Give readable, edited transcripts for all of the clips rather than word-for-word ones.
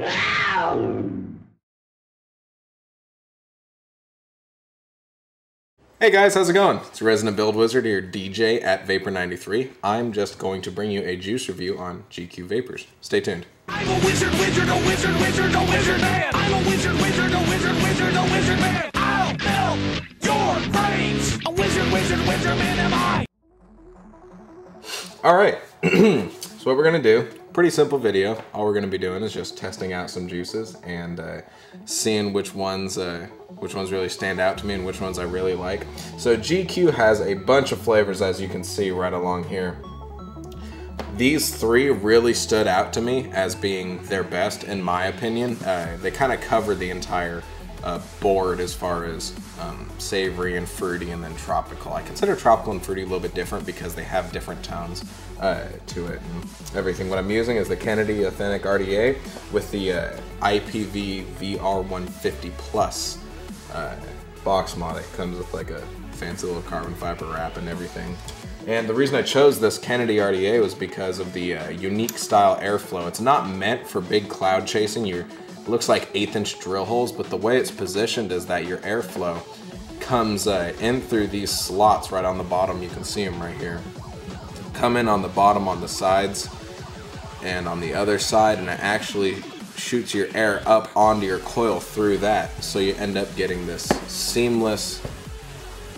Hey guys, how's it going? It's Resident Build Wizard here, DJ at Vapor93. I'm just going to bring you a juice review on GQ Vapors. Stay tuned. I'm a wizard, wizard, a wizard, wizard, a wizard man. I'm a wizard, wizard, a wizard, wizard, a wizard man. I'll build your brains. A wizard, wizard, wizard man am I. Alright, so what we're going to do, pretty simple video. All we're going to be doing is just testing out some juices and seeing which ones really stand out to me and which ones I really like. So GQ has a bunch of flavors, as you can see right along here. These three really stood out to me as being their best, in my opinion. They kind of cover the entire board as far as savory and fruity and then tropical. I consider tropical and fruity a little bit different because they have different tones to it and everything. What I'm using is the Kennedy Authentic RDA with the IPV VR150 Plus box mod. It comes with like a fancy little carbon fiber wrap and everything. And the reason I chose this Kennedy RDA was because of the unique style airflow. It's not meant for big cloud chasing. It looks like 1/8" drill holes, but the way it's positioned is that your airflow comes in through these slots right on the bottom. You can see them right here. Come in on the bottom on the sides and on the other side, and it actually shoots your air up onto your coil through that. So you end up getting this seamless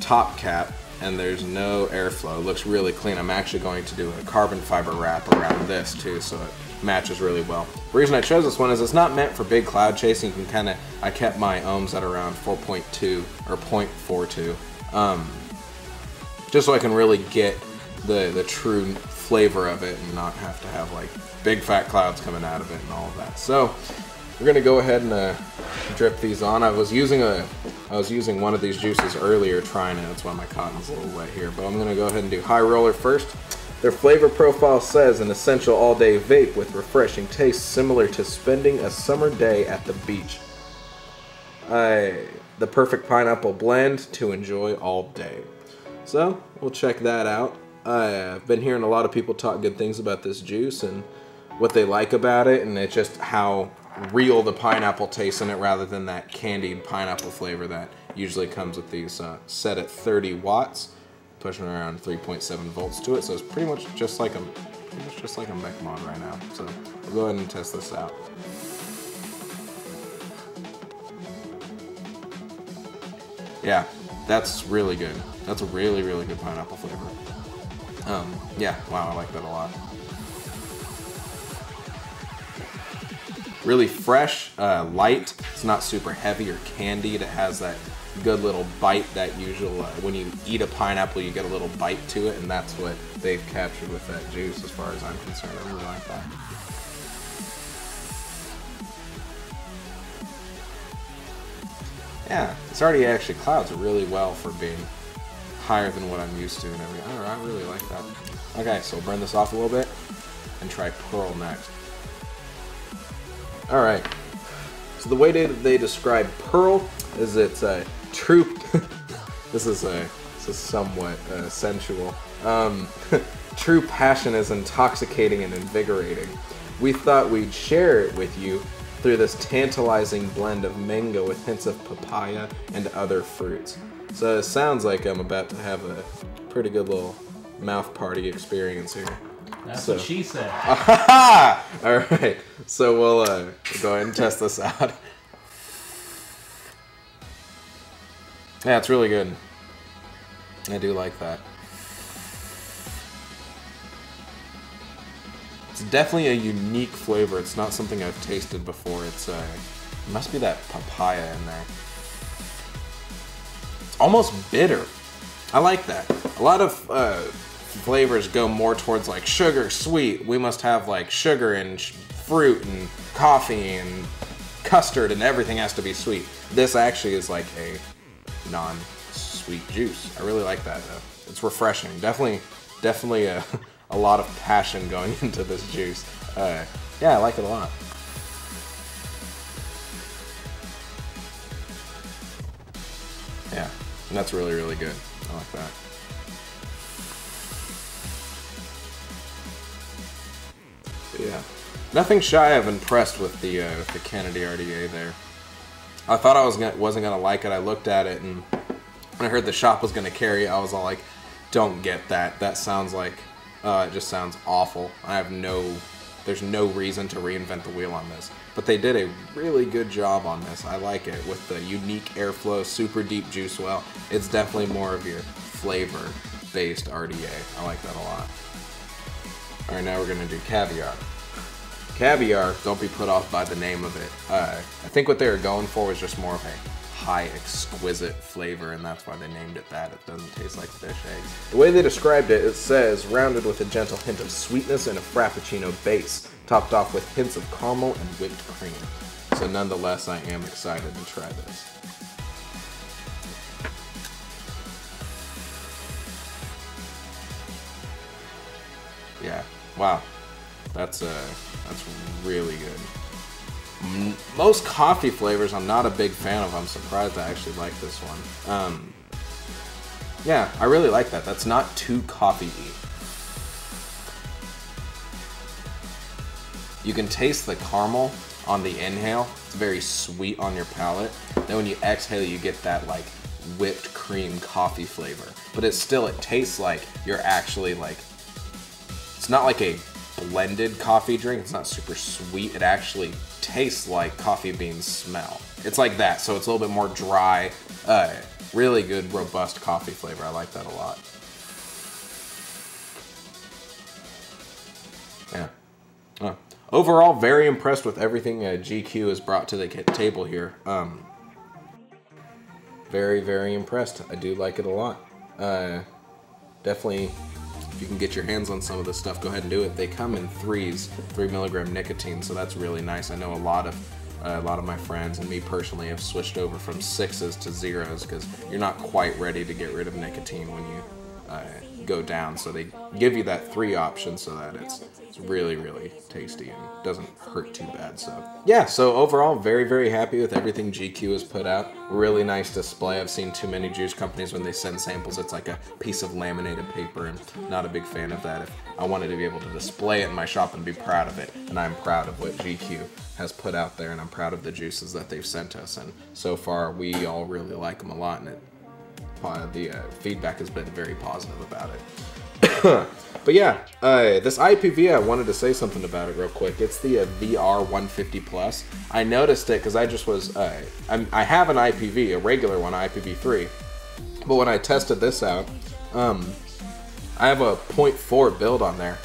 top cap and there's no airflow. It looks really clean. I'm actually going to do a carbon fiber wrap around this too, so it matches really well. The reason I chose this one is it's not meant for big cloud chasing. You can I kept my ohms at around 4.2 or 0.42, just so I can really get the true flavor of it and not have to have like big fat clouds coming out of it and all of that. So we're gonna go ahead and drip these on. I was using one of these juices earlier trying it. That's why my cotton's a little wet here, but I'm gonna go ahead and do high roller first. Their flavor profile says an essential all-day vape with refreshing taste similar to spending a summer day at the beach. The perfect pineapple blend to enjoy all day. So we'll check that out. I've been hearing a lot of people talk good things about this juice and what they like about it, and it's just how real the pineapple tastes in it rather than that candied pineapple flavor that usually comes with these set at 30 watts, pushing around 3.7 volts to it. So it's pretty much just like a mech mod right now. So we'll go ahead and test this out. Yeah, that's really good. That's a really, really good pineapple flavor. Yeah, wow, I like that a lot. Really fresh, light. It's not super heavy or candied. It has that good little bite that usual, when you eat a pineapple, you get a little bite to it, and that's what they've captured with that juice as far as I'm concerned. I really like that. Yeah, it's already actually clouds it really well for being higher than what I'm used to and everything. I really like that. Okay, so we'll burn this off a little bit and try Pearl next. Alright, so the way they describe Pearl is it's a true, this is somewhat sensual. True passion is intoxicating and invigorating. We thought we'd share it with you through this tantalizing blend of mango with hints of papaya and other fruits. So it sounds like I'm about to have a pretty good little mouth party experience here. That's what she said. Alright, so we'll go ahead and test this out. Yeah, it's really good. I do like that. It's definitely a unique flavor. It's not something I've tasted before. It must be that papaya in there. It's almost bitter. I like that. A lot of flavors go more towards like sugar, sweet. We must have like sugar and fruit and coffee and custard and everything has to be sweet. This actually is like a non-sweet juice. I really like that though. It's refreshing. Definitely a lot of passion going into this juice. Yeah, I like it a lot. Yeah, and that's really, really good. I like that. Yeah. nothing shy of impressed with the Kennedy RDA there. I thought I wasn't gonna like it. I looked at it, and when I heard the shop was gonna carry it, I was all like, don't get that. That sounds like, it just sounds awful. There's no reason to reinvent the wheel on this. But they did a really good job on this. I like it with the unique airflow, super deep juice well. It's definitely more of your flavor-based RDA. I like that a lot. All right, now we're gonna do Caviar. Caviar, don't be put off by the name of it. I think what they were going for was just more of a high, exquisite flavor, and that's why they named it that. It doesn't taste like fish eggs. The way they described it, it says, rounded with a gentle hint of sweetness and a frappuccino base, topped off with hints of caramel and whipped cream. So nonetheless, I am excited to try this. Yeah, wow. That's really good. Most coffee flavors I'm not a big fan of. I'm surprised I actually like this one. Yeah, I really like that. That's not too coffee-y. You can taste the caramel on the inhale. It's very sweet on your palate. Then when you exhale, you get that like whipped cream coffee flavor. But it tastes like you're actually like, it's not like a blended coffee drink. It's not super sweet. It actually tastes like coffee beans smell. It's like that, so it's a little bit more dry. Really good, robust coffee flavor. I like that a lot. Yeah. Overall, very impressed with everything GQ has brought to the table here. Very, very impressed. I do like it a lot. Definitely, if you can get your hands on some of this stuff, go ahead and do it. They come in 3 milligram nicotine, so that's really nice. I know a lot of my friends and me personally have switched over from 6s to 0s because you're not quite ready to get rid of nicotine when you go down. So they give you that 3 option so that it's really, really tasty and doesn't hurt too bad. So yeah, so overall, very, very happy with everything GQ has put out. Really nice display. I've seen too many juice companies when they send samples, it's like a piece of laminated paper, and not a big fan of that. If I wanted to be able to display it in my shop and be proud of it, and I'm proud of what GQ has put out there, and I'm proud of the juices that they've sent us, and so far we all really like them a lot, and the feedback has been very positive about it. But yeah, this IPV, I wanted to say something about it real quick. It's the VR 150 Plus. I noticed it because I just was, I have an IPV, a regular one, IPv3, but when I tested this out, I have a 0.4 build on there.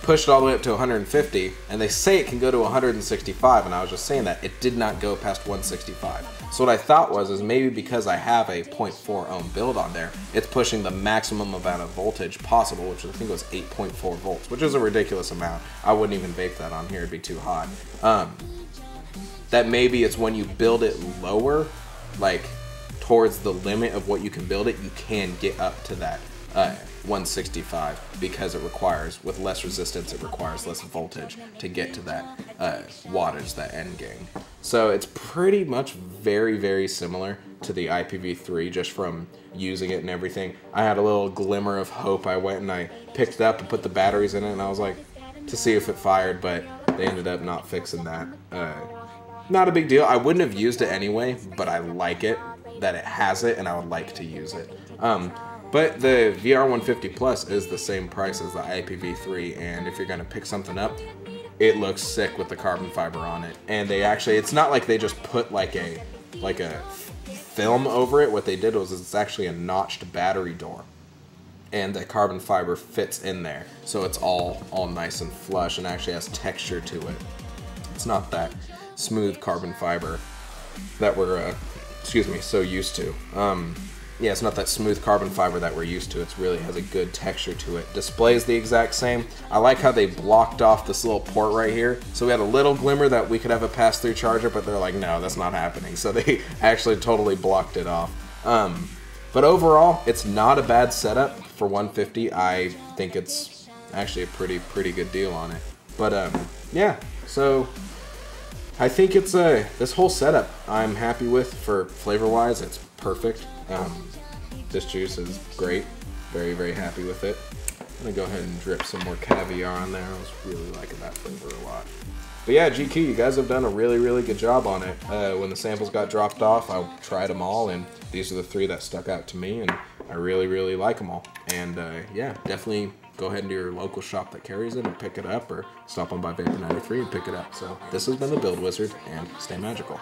Pushed it all the way up to 150, and they say it can go to 165, and I was just saying that it did not go past 165. So what I thought was maybe because I have a 0.4 ohm build on there, it's pushing the maximum amount of voltage possible, which I think was 8.4 volts, which is a ridiculous amount. I wouldn't even vape that on here, it'd be too hot. That maybe it's when you build it lower, like towards the limit of what you can build it, you can get up to that 165 because it requires, with less resistance, it requires less voltage to get to that wattage, that end gain. So it's pretty much very, very similar to the IPv3 just from using it and everything. I had a little glimmer of hope. I went and I picked it up and put the batteries in it, and I was like, to see if it fired, but they ended up not fixing that. Not a big deal. I wouldn't have used it anyway, but I like it that it has it, and I would like to use it. But the VR 150 Plus is the same price as the IPv3, and if you're gonna pick something up, it looks sick with the carbon fiber on it. And they actually, it's not like they just put like a film over it. What they did was it's actually a notched battery door, and the carbon fiber fits in there, so it's all nice and flush and actually has texture to it. It's not that smooth carbon fiber that we're so used to. Yeah, it's not that smooth carbon fiber that we're used to. It really has a good texture to it. Display's the exact same. I like how they blocked off this little port right here. So we had a little glimmer that we could have a pass-through charger, but they're like, no, that's not happening. So they actually totally blocked it off. But overall, it's not a bad setup for 150. I think it's actually a pretty good deal on it. But yeah, so I think it's this whole setup I'm happy with. For flavor-wise, it's perfect. This juice is great. Very, very happy with it. I'm gonna go ahead and drip some more Caviar on there. I was really liking that flavor a lot. But yeah, GQ, you guys have done a really, really good job on it. When the samples got dropped off, I tried them all, and these are the 3 that stuck out to me, and I really, really like them all. And yeah, definitely go ahead into your local shop that carries it and pick it up, or stop on by Vapor 93 and pick it up. So this has been the Build Wizard, and stay magical.